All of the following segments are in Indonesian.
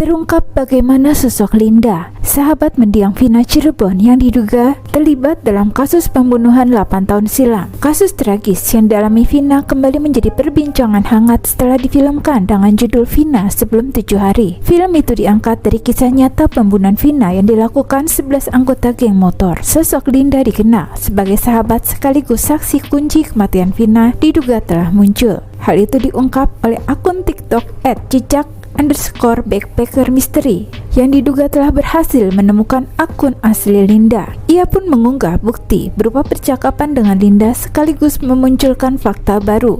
Terungkap bagaimana sosok Linda, sahabat mendiang Vina Cirebon yang diduga terlibat dalam kasus pembunuhan 8 tahun silam. Kasus tragis yang dialami Vina kembali menjadi perbincangan hangat setelah difilmkan dengan judul Vina Sebelum 7 Hari. Film itu diangkat dari kisah nyata pembunuhan Vina yang dilakukan 11 anggota geng motor. Sosok Linda dikenal sebagai sahabat sekaligus saksi kunci kematian Vina diduga telah muncul. Hal itu diungkap oleh akun TikTok @cicak_backpacker mystery yang diduga telah berhasil menemukan akun asli Linda. Ia pun mengunggah bukti berupa percakapan dengan Linda sekaligus memunculkan fakta baru.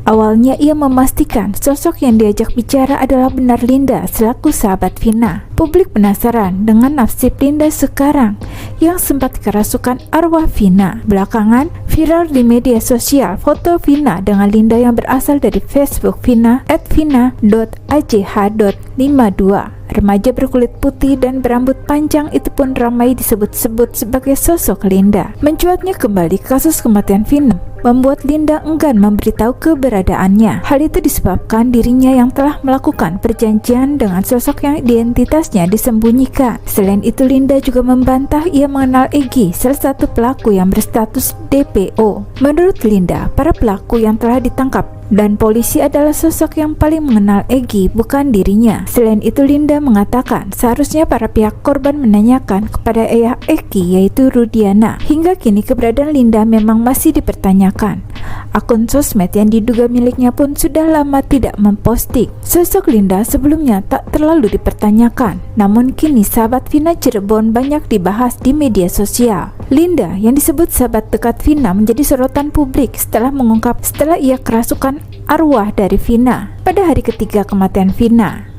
Awalnya ia memastikan sosok yang diajak bicara adalah benar Linda selaku sahabat Vina. Publik penasaran dengan nasib Linda sekarang yang sempat kerasukan arwah Vina. Belakangan viral di media sosial foto Vina dengan Linda yang berasal dari Facebook Vina @vina.ajh.52. Remaja berkulit putih dan berambut panjang itu pun ramai disebut-sebut sebagai sosok Linda. Mencuatnya kembali kasus kematian Vina membuat Linda enggan memberitahu keberadaannya. Hal itu disebabkan dirinya yang telah melakukan perjanjian dengan sosok yang identitasnya disembunyikan. Selain itu, Linda juga membantah ia mengenal Egy, salah satu pelaku yang berstatus DPO. Menurut Linda, para pelaku yang telah ditangkap dan polisi adalah sosok yang paling mengenal Egy, bukan dirinya. Selain itu, Linda mengatakan seharusnya para pihak korban menanyakan kepada ayah Egy, yaitu Rudiana. Hingga kini keberadaan Linda memang masih dipertanyakan. Akun sosmed yang diduga miliknya pun sudah lama tidak memposting. Sosok Linda sebelumnya tak terlalu dipertanyakan, namun kini sahabat Vina Cirebon banyak dibahas di media sosial. Linda yang disebut sahabat dekat Vina menjadi sorotan publik setelah ia kerasukan arwah dari Vina pada hari ketiga kematian Vina.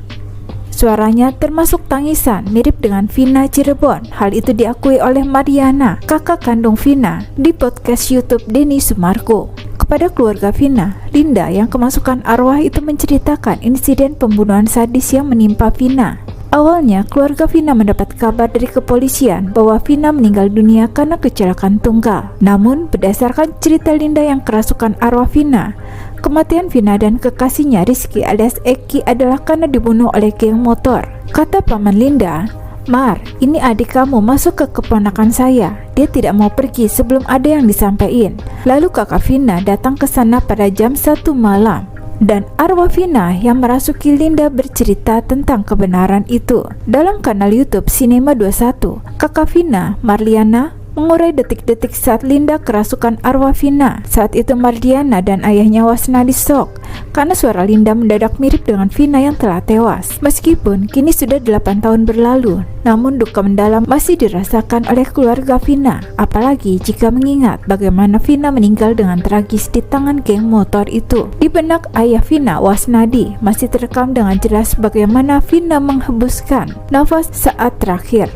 Suaranya termasuk tangisan mirip dengan Vina Cirebon. Hal itu diakui oleh Mariana, kakak kandung Vina, di podcast YouTube Denny Sumarko. Kepada keluarga Vina, Linda yang kemasukan arwah itu menceritakan insiden pembunuhan sadis yang menimpa Vina. Awalnya, keluarga Vina mendapat kabar dari kepolisian bahwa Vina meninggal dunia karena kecelakaan tunggal. Namun, berdasarkan cerita Linda yang kerasukan arwah Vina, kematian Vina dan kekasihnya Rizky alias Eki adalah karena dibunuh oleh geng motor. Kata paman Linda, "Mar, ini adik kamu masuk ke keponakan saya. Dia tidak mau pergi sebelum ada yang disampaikan." Lalu kakak Vina datang ke sana pada jam 1 malam. Dan arwah Vina yang merasuki Linda bercerita tentang kebenaran itu. Dalam kanal YouTube Cinema 21, kakak Vina, Marliana, mengurai detik-detik saat Linda kerasukan arwah Vina. Saat itu Marliana dan ayahnya Wasnadi shock karena suara Linda mendadak mirip dengan Vina yang telah tewas. Meskipun kini sudah 8 tahun berlalu, namun duka mendalam masih dirasakan oleh keluarga Vina, apalagi jika mengingat bagaimana Vina meninggal dengan tragis di tangan geng motor itu. Di benak ayah Vina, Wasnadi, masih terekam dengan jelas bagaimana Vina menghembuskan nafas saat terakhir.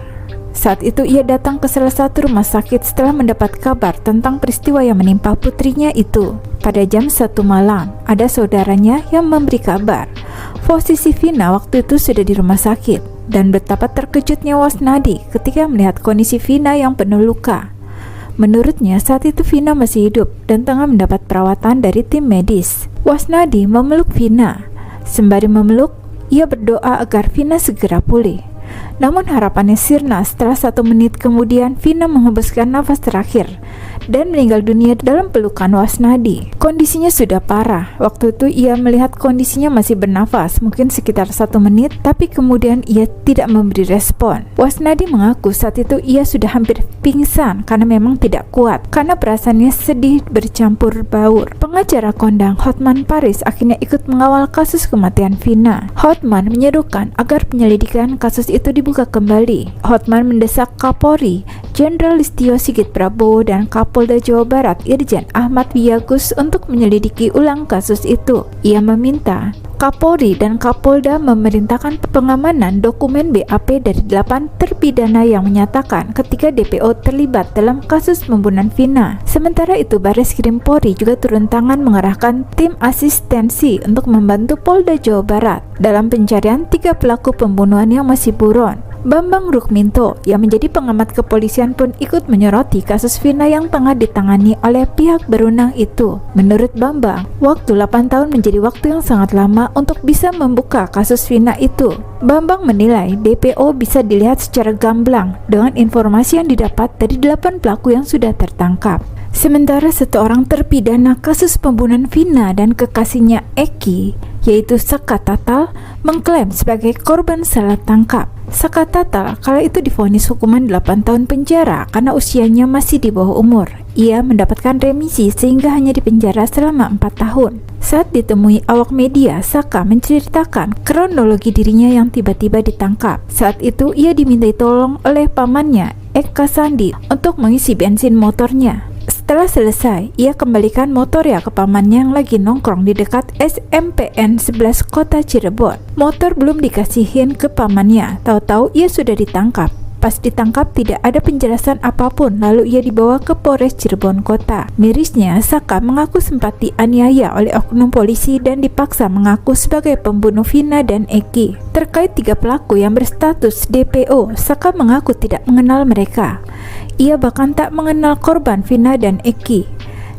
Saat itu ia datang ke salah satu rumah sakit setelah mendapat kabar tentang peristiwa yang menimpa putrinya itu. Pada jam 1 malam, ada saudaranya yang memberi kabar. Posisi Vina waktu itu sudah di rumah sakit, dan betapa terkejutnya Wasnadi ketika melihat kondisi Vina yang penuh luka. Menurutnya saat itu Vina masih hidup dan tengah mendapat perawatan dari tim medis. Wasnadi memeluk Vina. Sembari memeluk, ia berdoa agar Vina segera pulih. Namun harapannya sirna setelah 1 menit kemudian Vina menghembuskan nafas terakhir dan meninggal dunia dalam pelukan Wasnadi. Kondisinya sudah parah. Waktu itu ia melihat kondisinya masih bernafas, mungkin sekitar 1 menit, tapi kemudian ia tidak memberi respon. Wasnadi mengaku saat itu ia sudah hampir pingsan karena memang tidak kuat, karena perasaannya sedih bercampur baur. Pengacara kondang Hotman Paris akhirnya ikut mengawal kasus kematian Vina. Hotman menyerukan agar penyelidikan kasus itu dibuka kembali. Hotman mendesak Kapolri Jenderal Listio Sigit Prabowo dan Kapolda Jawa Barat Irjen Ahmad Wiyagus untuk menyelidiki ulang kasus itu. Ia meminta Kapolri dan Kapolda memerintahkan pengamanan dokumen BAP dari 8 terpidana yang menyatakan ketika DPO terlibat dalam kasus pembunuhan Vina. Sementara itu, Barreskrim Polri juga turun tangan mengerahkan tim asistensi untuk membantu Polda Jawa Barat dalam pencarian 3 pelaku pembunuhan yang masih buron. Bambang Rukminto yang menjadi pengamat kepolisian pun ikut menyoroti kasus Vina yang tengah ditangani oleh pihak berwenang itu. Menurut Bambang, waktu 8 tahun menjadi waktu yang sangat lama untuk bisa membuka kasus Vina itu. Bambang menilai DPO bisa dilihat secara gamblang dengan informasi yang didapat dari 8 pelaku yang sudah tertangkap. Sementara satu orang terpidana kasus pembunuhan Vina dan kekasihnya Eki, yaitu Saka Tatal, mengklaim sebagai korban salah tangkap. Saka Tatal kala itu divonis hukuman 8 tahun penjara karena usianya masih di bawah umur. Ia mendapatkan remisi sehingga hanya dipenjara selama 4 tahun. Saat ditemui awak media, Saka menceritakan kronologi dirinya yang tiba-tiba ditangkap. Saat itu ia dimintai tolong oleh pamannya, Eka Sandi, untuk mengisi bensin motornya. Setelah selesai, ia kembalikan motornya ke pamannya yang lagi nongkrong di dekat SMPN 11 Kota Cirebon. Motor belum dikasihin ke pamannya, tahu-tahu ia sudah ditangkap. Pas ditangkap tidak ada penjelasan apapun, lalu ia dibawa ke Polres Cirebon Kota. Mirisnya, Saka mengaku sempat dianiaya oleh oknum polisi dan dipaksa mengaku sebagai pembunuh Vina dan Eki. Terkait 3 pelaku yang berstatus DPO, Saka mengaku tidak mengenal mereka. Ia bahkan tak mengenal korban Vina dan Eki.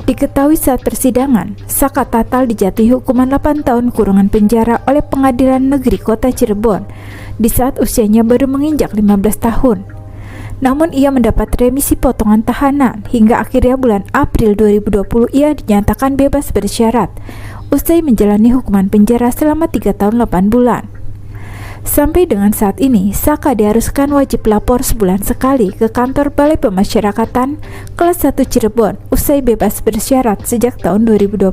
Diketahui saat persidangan, Saka Tatal dijatuhi hukuman 8 tahun kurungan penjara oleh Pengadilan Negeri Kota Cirebon di saat usianya baru menginjak 15 tahun. Namun ia mendapat remisi potongan tahanan hingga akhirnya bulan April 2020 ia dinyatakan bebas bersyarat usai menjalani hukuman penjara selama 3 tahun 8 bulan. Sampai dengan saat ini, Saka diharuskan wajib lapor sebulan sekali ke kantor Balai Pemasyarakatan kelas 1 Cirebon usai bebas bersyarat sejak tahun 2020.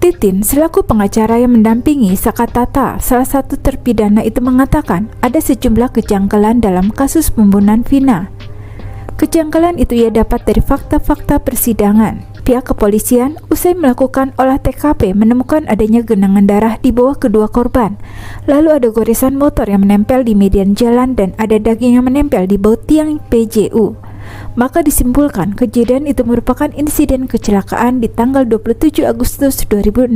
Titin selaku pengacara yang mendampingi Saka Tatal, salah satu terpidana itu mengatakan ada sejumlah kejanggalan dalam kasus pembunuhan Vina. Kejanggalan itu ia dapat dari fakta-fakta persidangan. Pihak kepolisian usai melakukan olah TKP menemukan adanya genangan darah di bawah kedua korban. Lalu ada goresan motor yang menempel di median jalan dan ada daging yang menempel di baut tiang PJU. Maka disimpulkan kejadian itu merupakan insiden kecelakaan di tanggal 27 Agustus 2016.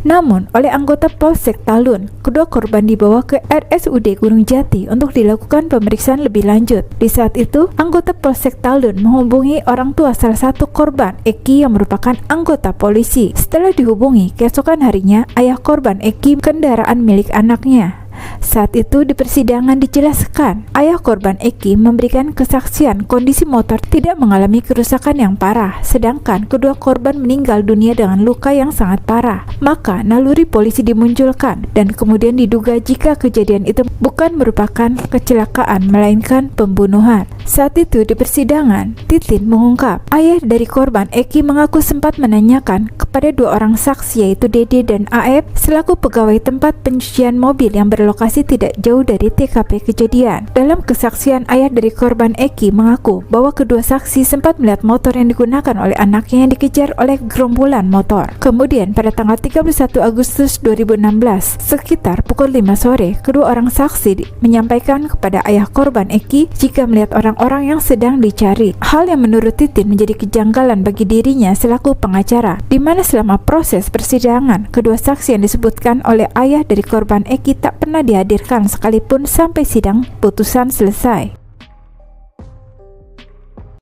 Namun, oleh anggota Polsek Talun, kedua korban dibawa ke RSUD Gunung Jati untuk dilakukan pemeriksaan lebih lanjut. Di saat itu, anggota Polsek Talun menghubungi orang tua salah satu korban, Eki, yang merupakan anggota polisi. Setelah dihubungi, keesokan harinya, ayah korban Eki kendaraan milik anaknya. Saat itu di persidangan dijelaskan, ayah korban Eki memberikan kesaksian kondisi motor tidak mengalami kerusakan yang parah, sedangkan kedua korban meninggal dunia dengan luka yang sangat parah. Maka naluri polisi dimunculkan dan kemudian diduga jika kejadian itu bukan merupakan kecelakaan melainkan pembunuhan. Saat itu di persidangan, Titin mengungkap, ayah dari korban Eki mengaku sempat menanyakan kepada 2 orang saksi yaitu Dede dan AF selaku pegawai tempat pencucian mobil yang berlokasi tidak jauh dari TKP kejadian. Dalam kesaksian, ayah dari korban Eki mengaku bahwa kedua saksi sempat melihat motor yang digunakan oleh anaknya yang dikejar oleh gerombolan motor. Kemudian pada tanggal 31 Agustus 2016, sekitar pukul 5 sore, kedua orang saksi menyampaikan kepada ayah korban Eki jika melihat orang-orang yang sedang dicari. Hal yang menurut Titin menjadi kejanggalan bagi dirinya selaku pengacara, di mana selama proses persidangan, kedua saksi yang disebutkan oleh ayah dari korban Eki tak pernah dihadirkan sekalipun sampai sidang putusan selesai.